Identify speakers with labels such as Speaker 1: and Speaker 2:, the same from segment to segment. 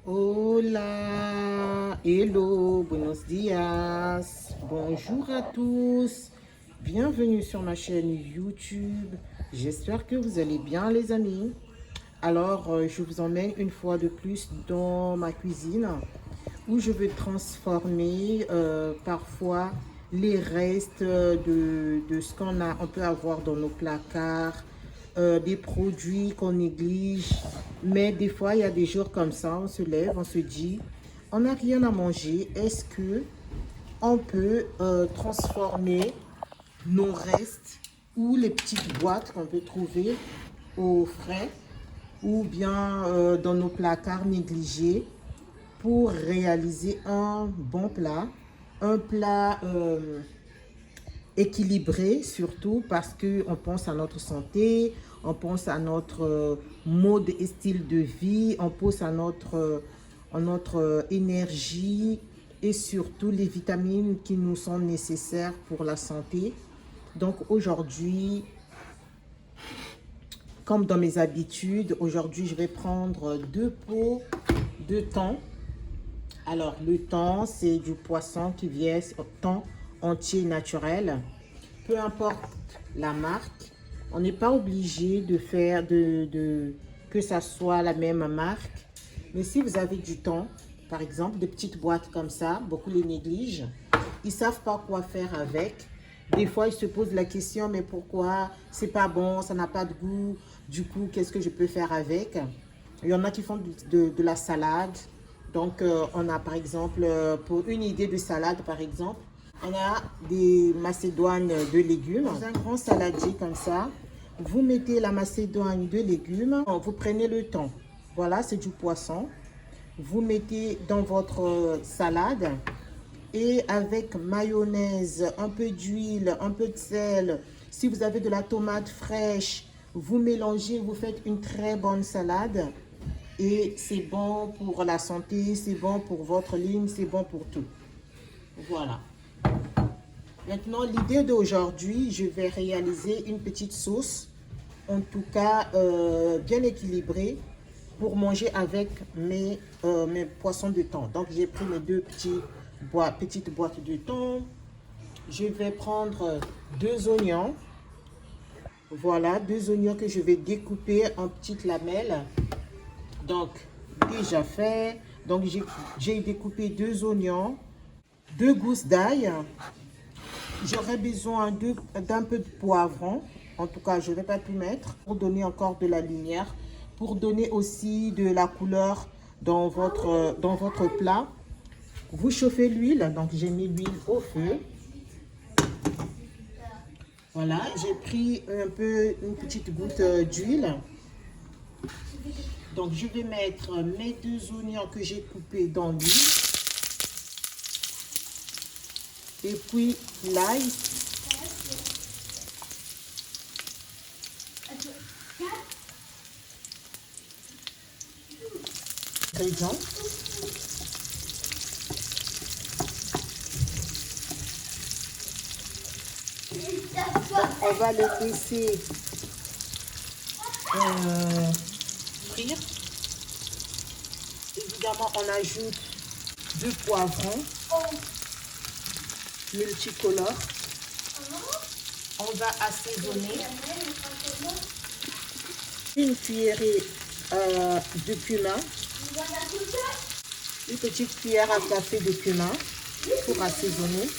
Speaker 1: Hola, hello, buenos dias, bonjour à tous, bienvenue sur ma chaîne YouTube, j'espère que vous allez bien les amis. Alors, je vous emmène une fois de plus dans ma cuisine où je veux transformer parfois les restes de ce on peut avoir dans nos placards, des produits qu'on néglige. Mais des fois, il y a des jours comme ça, on se lève, on se dit, on n'a rien à manger. Est-ce que on peut transformer nos restes ou les petites boîtes qu'on peut trouver au frais ou bien dans nos placards négligés pour réaliser un bon plat, un plat équilibré surtout parce qu'on pense à notre santé, on pense à notre mode et style de vie, on pense à notre énergie et surtout les vitamines qui nous sont nécessaires pour la santé. Donc aujourd'hui, comme dans mes habitudes, aujourd'hui je vais prendre 2 pots de thon. Alors le thon, c'est du poisson qui vient thon entier naturel. Peu importe la marque, on n'est pas obligé de faire que ça soit la même marque. Mais si vous avez du thon, par exemple, des petites boîtes comme ça, beaucoup les négligent. Ils ne savent pas quoi faire avec. Des fois, ils se posent la question, mais pourquoi? C'est pas bon, ça n'a pas de goût. Du coup, qu'est-ce que je peux faire avec? Il y en a qui font de la salade. Donc, on a par exemple, pour une idée de salade, par exemple, on a des macédoines de légumes. Dans un grand saladier comme ça, vous mettez la macédoine de légumes, vous prenez le thon. Voilà, c'est du poisson. Vous mettez dans votre salade et avec mayonnaise, un peu d'huile, un peu de sel. Si vous avez de la tomate fraîche, vous mélangez, vous faites une très bonne salade. Et c'est bon pour la santé, c'est bon pour votre ligne, c'est bon pour tout. Voilà. Maintenant, l'idée d'aujourd'hui, je vais réaliser une petite sauce, en tout cas bien équilibrée, pour manger avec mes poissons de thon. Donc, j'ai pris mes petites boîtes de thon. Je vais prendre 2 oignons. Voilà, 2 oignons que je vais découper en petites lamelles. Donc, déjà fait. Donc, j'ai découpé 2 oignons, 2 gousses d'ail. J'aurai besoin d'un peu de poivron. En tout cas, je ne vais pas tout mettre pour donner encore de la lumière, pour donner aussi de la couleur dans votre plat. Vous chauffez l'huile. Donc, j'ai mis l'huile au feu. Voilà, j'ai pris une petite goutte d'huile. Donc, je vais mettre mes 2 oignons que j'ai coupés dans l'huile. Et puis, l'ail. Ingrédients. On va le laisser frire. Évidemment, on ajoute 2 poivrons multicolores. On va assaisonner. Une cuillerée de cumin. Une petite cuillère à café de cumin pour assaisonner.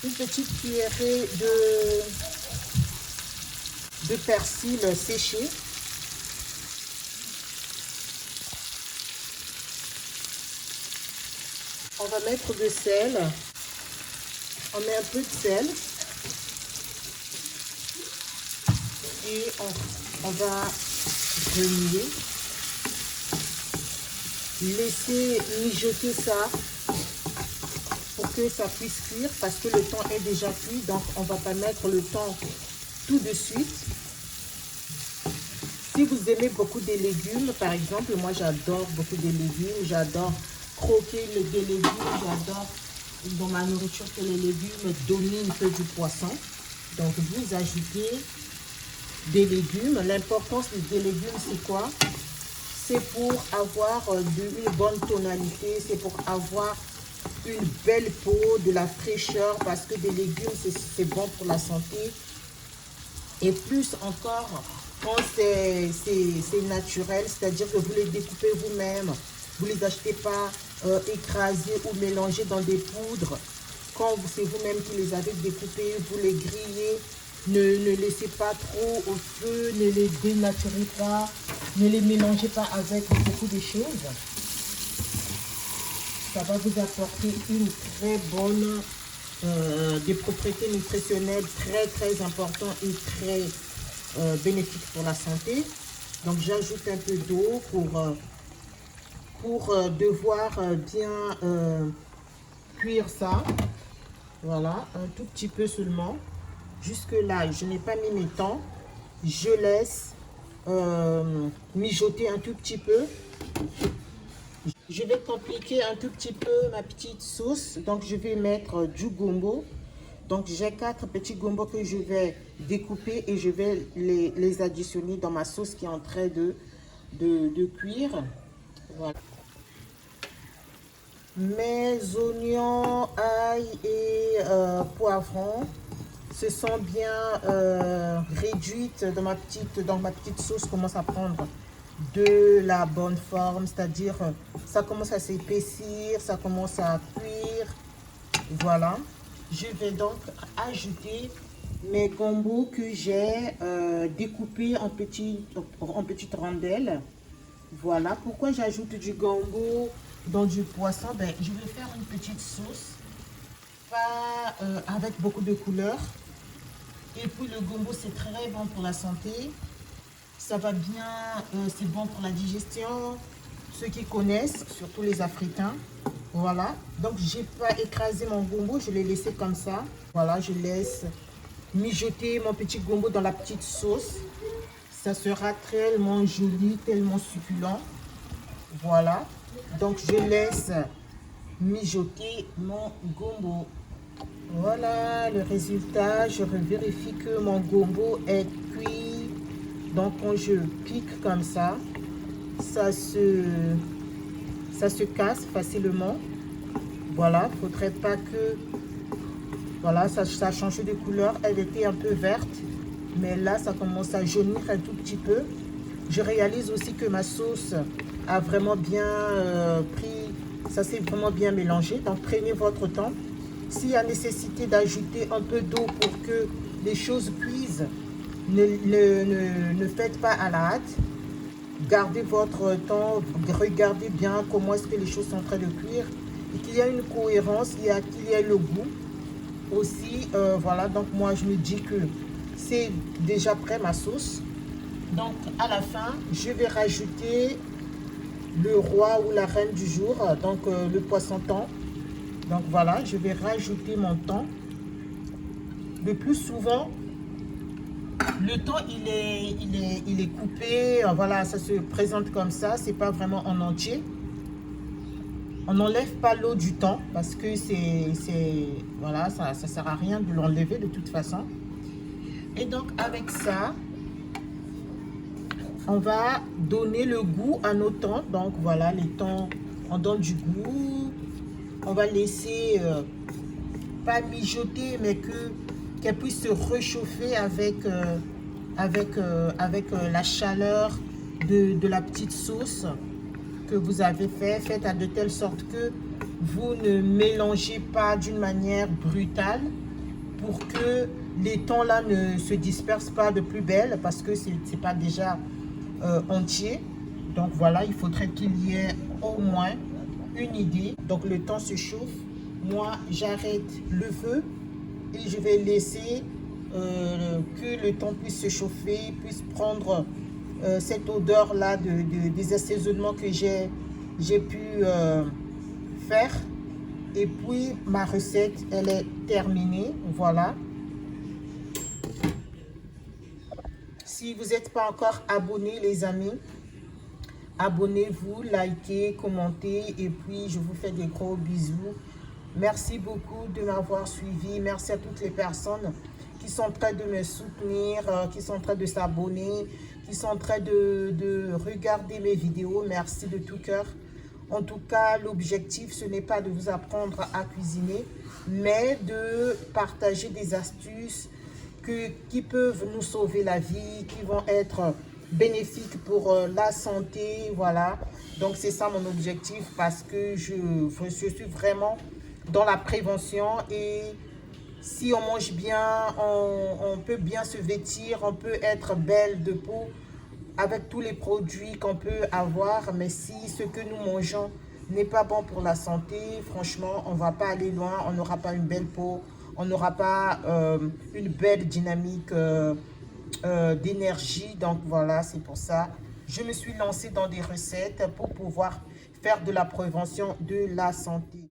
Speaker 1: Une petite cuillerée de persil séché. On va mettre de sel. On met un peu de sel. Et on va remuer. Laisser mijoter ça pour que ça puisse cuire parce que le thon est déjà cuit. Donc, on ne va pas mettre le thon tout de suite. Si vous aimez beaucoup des légumes, par exemple, moi j'adore beaucoup des légumes. J'adore croquer des légumes. J'adore dans ma nourriture que les légumes dominent que du poisson. Donc, vous ajoutez des légumes. L'importance des légumes, c'est quoi? C'est pour avoir une bonne tonalité, c'est pour avoir une belle peau, de la fraîcheur, parce que des légumes, c'est bon pour la santé. Et plus encore, quand c'est naturel, c'est-à-dire que vous les découpez vous-même, vous ne les achetez pas écrasés ou mélangés dans des poudres. Quand c'est vous-même qui les avez découpés, vous les grillez. Ne laissez pas trop au feu, ne les dénaturez pas, ne les mélangez pas avec beaucoup de choses. Ça va vous apporter une très bonne, des propriétés nutritionnelles très importantes et très bénéfiques pour la santé. Donc j'ajoute un peu d'eau pour devoir bien cuire ça. Voilà, un tout petit peu seulement. Jusque là, je n'ai pas mis mes temps. Je laisse mijoter un tout petit peu. Je vais compliquer un tout petit peu ma petite sauce. Donc, je vais mettre du gombo. Donc, j'ai 4 petits gombos que je vais découper et je vais les additionner dans ma sauce qui est en train de cuire. Voilà. Mes oignons, ail et poivrons se sont bien réduites dans ma petite sauce, commence à prendre de la bonne forme, c'est-à-dire ça commence à s'épaissir, ça commence à cuire. Voilà, je vais donc ajouter mes gombos que j'ai découpés en petites rondelles. Voilà, pourquoi j'ajoute du gombo dans du poisson? Ben, je vais faire une petite sauce, pas avec beaucoup de couleurs. Et puis le gombo, c'est très bon pour la santé. Ça va bien, c'est bon pour la digestion. Ceux qui connaissent, surtout les Africains. Voilà. Donc, j'ai pas écrasé mon gombo, je l'ai laissé comme ça. Voilà, je laisse mijoter mon petit gombo dans la petite sauce. Ça sera tellement joli, tellement succulent. Voilà. Donc, je laisse mijoter mon gombo. Voilà le résultat. Je vérifie que mon gombo est cuit. Donc quand je pique comme ça, ça se casse facilement. Voilà, il ne faudrait pas que... Voilà, ça a changé de couleur. Elle était un peu verte. Mais là, ça commence à jaunir un tout petit peu. Je réalise aussi que ma sauce a vraiment bien pris... Ça s'est vraiment bien mélangé. Donc prenez votre temps. S'il y a nécessité d'ajouter un peu d'eau pour que les choses cuisent, ne faites pas à la hâte. Gardez votre temps, regardez bien comment est-ce que les choses sont en train de cuire. Et qu'il y a une cohérence, qu'il y ait le goût aussi. Voilà, donc moi je me dis que c'est déjà prêt ma sauce. Donc à la fin, je vais rajouter le roi ou la reine du jour, donc le poisson thon. Donc voilà, je vais rajouter mon thon. Le plus souvent, le thon, il est coupé. Voilà, ça se présente comme ça. C'est pas vraiment en entier. On n'enlève pas l'eau du thon parce que voilà, ça sert à rien de l'enlever de toute façon. Et donc avec ça, on va donner le goût à nos thons. Donc voilà, les thons, on donne du goût. On va laisser, pas mijoter, mais qu'elle puisse se réchauffer avec la chaleur de la petite sauce que vous avez fait. Faites de telle sorte que vous ne mélangez pas d'une manière brutale pour que les thons là ne se dispersent pas de plus belle parce que c'est pas déjà entier. Donc voilà, il faudrait qu'il y ait au moins une idée. Donc le thon se chauffe. Moi, j'arrête le feu et je vais laisser que le thon puisse se chauffer, puisse prendre cette odeur là des assaisonnements que j'ai pu faire. Et puis ma recette, elle est terminée. Voilà. Si vous n'êtes pas encore abonné, les amis, abonnez-vous, likez, commentez et puis je vous fais des gros bisous. Merci beaucoup de m'avoir suivi. Merci à toutes les personnes qui sont en train de me soutenir, qui sont en train de s'abonner, qui sont en train de regarder mes vidéos. Merci de tout cœur. En tout cas, l'objectif, ce n'est pas de vous apprendre à cuisiner, mais de partager des astuces qui peuvent nous sauver la vie, qui vont être bénéfiques pour la santé, voilà. Donc, c'est ça mon objectif parce que je suis vraiment dans la prévention et si on mange bien, on peut bien se vêtir, on peut être belle de peau avec tous les produits qu'on peut avoir, mais si ce que nous mangeons n'est pas bon pour la santé, franchement, on ne va pas aller loin, on n'aura pas une belle peau, on n'aura pas une belle dynamique d'énergie. Donc voilà, c'est pour ça. Je me suis lancée dans des recettes pour pouvoir faire de la prévention de la santé.